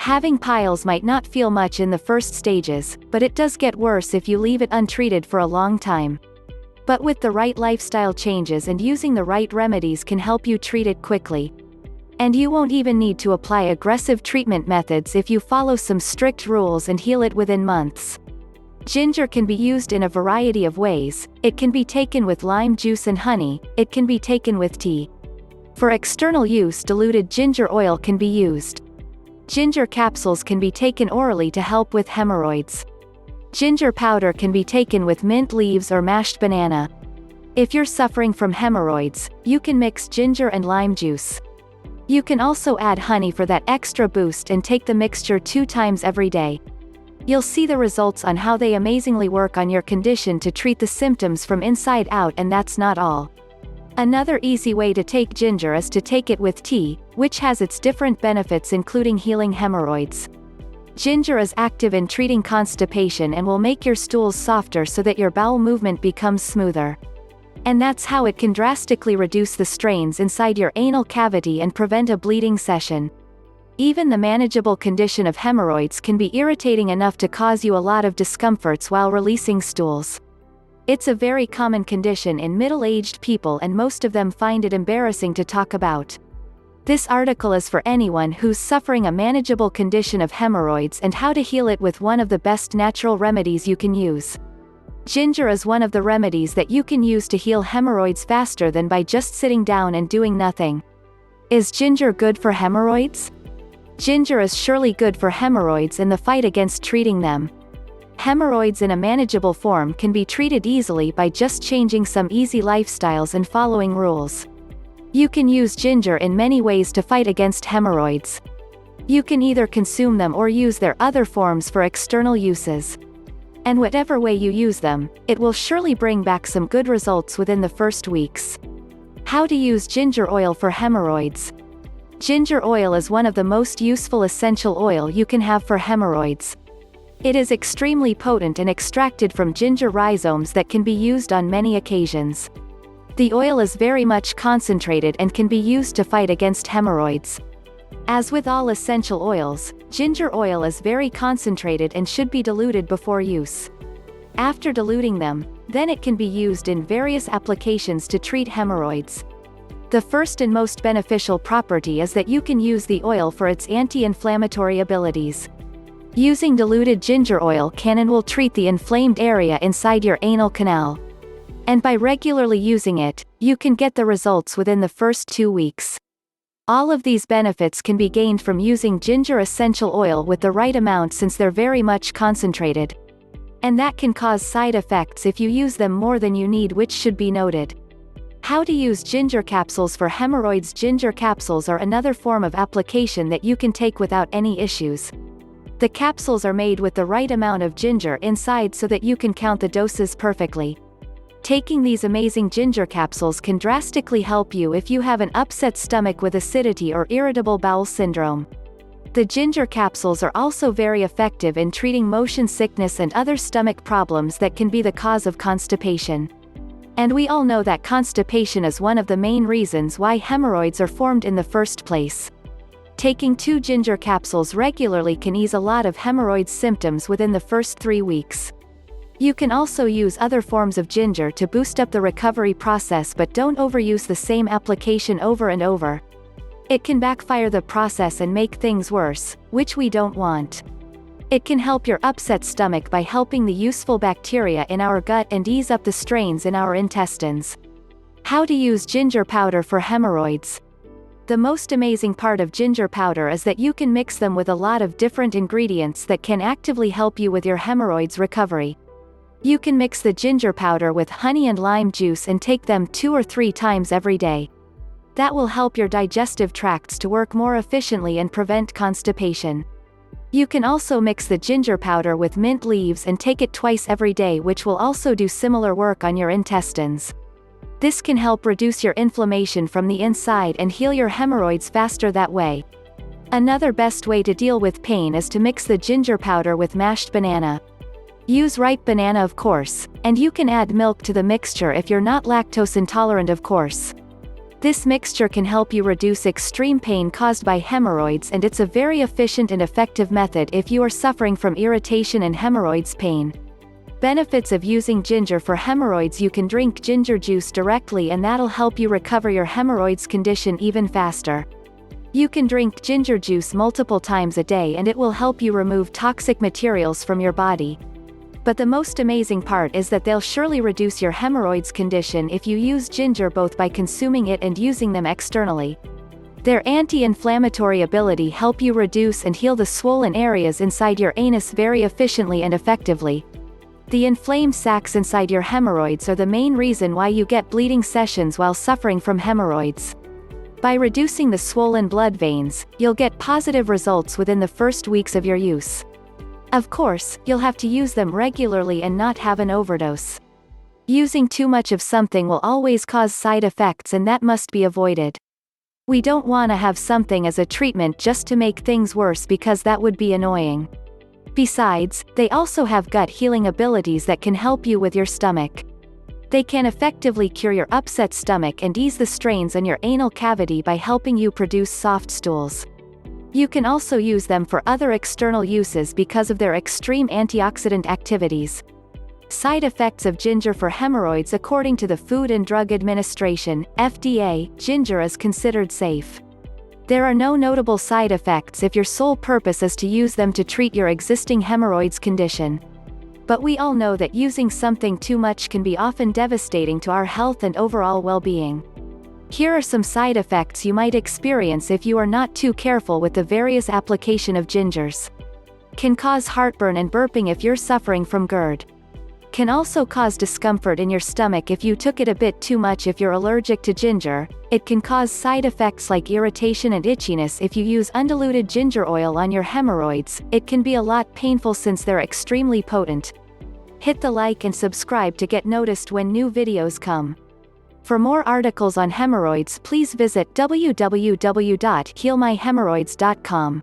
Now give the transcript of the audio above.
Having piles might not feel much in the first stages, but it does get worse if you leave it untreated for a long time. But with the right lifestyle changes and using the right remedies can help you treat it quickly. And you won't even need to apply aggressive treatment methods if you follow some strict rules and heal it within months. Ginger can be used in a variety of ways. It can be taken with lime juice and honey. It can be taken with tea. For external use, diluted ginger oil can be used. Ginger capsules can be taken orally to help with hemorrhoids. Ginger powder can be taken with mint leaves or mashed banana. If you're suffering from hemorrhoids, you can mix ginger and lime juice. You can also add honey for that extra boost and take the mixture 2 times every day. You'll see the results on how they amazingly work on your condition to treat the symptoms from inside out, and that's not all. Another easy way to take ginger is to take it with tea, which has its different benefits including healing hemorrhoids. Ginger is active in treating constipation and will make your stools softer so that your bowel movement becomes smoother. And that's how it can drastically reduce the strains inside your anal cavity and prevent a bleeding session. Even the manageable condition of hemorrhoids can be irritating enough to cause you a lot of discomforts while releasing stools. It's a very common condition in middle-aged people, and most of them find it embarrassing to talk about. This article is for anyone who's suffering a manageable condition of hemorrhoids and how to heal it with one of the best natural remedies you can use. Ginger is one of the remedies that you can use to heal hemorrhoids faster than by just sitting down and doing nothing. Is ginger good for hemorrhoids? Ginger is surely good for hemorrhoids in the fight against treating them. Hemorrhoids in a manageable form can be treated easily by just changing some easy lifestyles and following rules. You can use ginger in many ways to fight against hemorrhoids. You can either consume them or use their other forms for external uses. And whatever way you use them, it will surely bring back some good results within the first weeks. How to use ginger oil for hemorrhoids. Ginger oil is one of the most useful essential oil you can have for hemorrhoids. It is extremely potent and extracted from ginger rhizomes that can be used on many occasions. The oil is very much concentrated and can be used to fight against hemorrhoids. As with all essential oils, ginger oil is very concentrated and should be diluted before use. After diluting them, then it can be used in various applications to treat hemorrhoids. The first and most beneficial property is that you can use the oil for its anti-inflammatory abilities. Using diluted ginger oil can and will treat the inflamed area inside your anal canal. And by regularly using it, you can get the results within the first 2 weeks. All of these benefits can be gained from using ginger essential oil with the right amount, since they're very much concentrated. And that can cause side effects if you use them more than you need, which should be noted. How to use ginger capsules for hemorrhoids. Ginger capsules are another form of application that you can take without any issues. The capsules are made with the right amount of ginger inside so that you can count the doses perfectly. Taking these amazing ginger capsules can drastically help you if you have an upset stomach with acidity or irritable bowel syndrome. The ginger capsules are also very effective in treating motion sickness and other stomach problems that can be the cause of constipation. And we all know that constipation is one of the main reasons why hemorrhoids are formed in the first place. Taking 2 ginger capsules regularly can ease a lot of hemorrhoids symptoms within the first 3 weeks. You can also use other forms of ginger to boost up the recovery process, but don't overuse the same application over and over. It can backfire the process and make things worse, which we don't want. It can help your upset stomach by helping the useful bacteria in our gut and ease up the strains in our intestines. How to use ginger powder for hemorrhoids. The most amazing part of ginger powder is that you can mix them with a lot of different ingredients that can actively help you with your hemorrhoids recovery. You can mix the ginger powder with honey and lime juice and take them 2 or 3 times every day. That will help your digestive tracts to work more efficiently and prevent constipation. You can also mix the ginger powder with mint leaves and take it twice every day, which will also do similar work on your intestines. This can help reduce your inflammation from the inside and heal your hemorrhoids faster that way. Another best way to deal with pain is to mix the ginger powder with mashed banana. Use ripe banana, of course, and you can add milk to the mixture if you're not lactose intolerant, of course. This mixture can help you reduce extreme pain caused by hemorrhoids, and it's a very efficient and effective method if you are suffering from irritation and hemorrhoids pain. Benefits of using ginger for hemorrhoids: you can drink ginger juice directly and that'll help you recover your hemorrhoids condition even faster. You can drink ginger juice multiple times a day and it will help you remove toxic materials from your body. But the most amazing part is that they'll surely reduce your hemorrhoids condition if you use ginger both by consuming it and using them externally. Their anti-inflammatory ability help you reduce and heal the swollen areas inside your anus very efficiently and effectively. The inflamed sacs inside your hemorrhoids are the main reason why you get bleeding sessions while suffering from hemorrhoids. By reducing the swollen blood veins, you'll get positive results within the first weeks of your use. Of course, you'll have to use them regularly and not have an overdose. Using too much of something will always cause side effects, and that must be avoided. We don't want to have something as a treatment just to make things worse, because that would be annoying. Besides, they also have gut healing abilities that can help you with your stomach. They can effectively cure your upset stomach and ease the strains on your anal cavity by helping you produce soft stools. You can also use them for other external uses because of their extreme antioxidant activities. Side effects of ginger for hemorrhoids: according to the Food and Drug Administration, FDA, ginger is considered safe. There are no notable side effects if your sole purpose is to use them to treat your existing hemorrhoids condition. But we all know that using something too much can be often devastating to our health and overall well-being. Here are some side effects you might experience if you are not too careful with the various application of gingers. Can cause heartburn and burping if you're suffering from GERD. Can also cause discomfort in your stomach if you took it a bit too much if you're allergic to ginger. It can cause side effects like irritation and itchiness if you use undiluted ginger oil on your hemorrhoids. It can be a lot painful since they're extremely potent. Hit the like and subscribe to get noticed when new videos come. For more articles on hemorrhoids, please visit www.healmyhemorrhoids.com.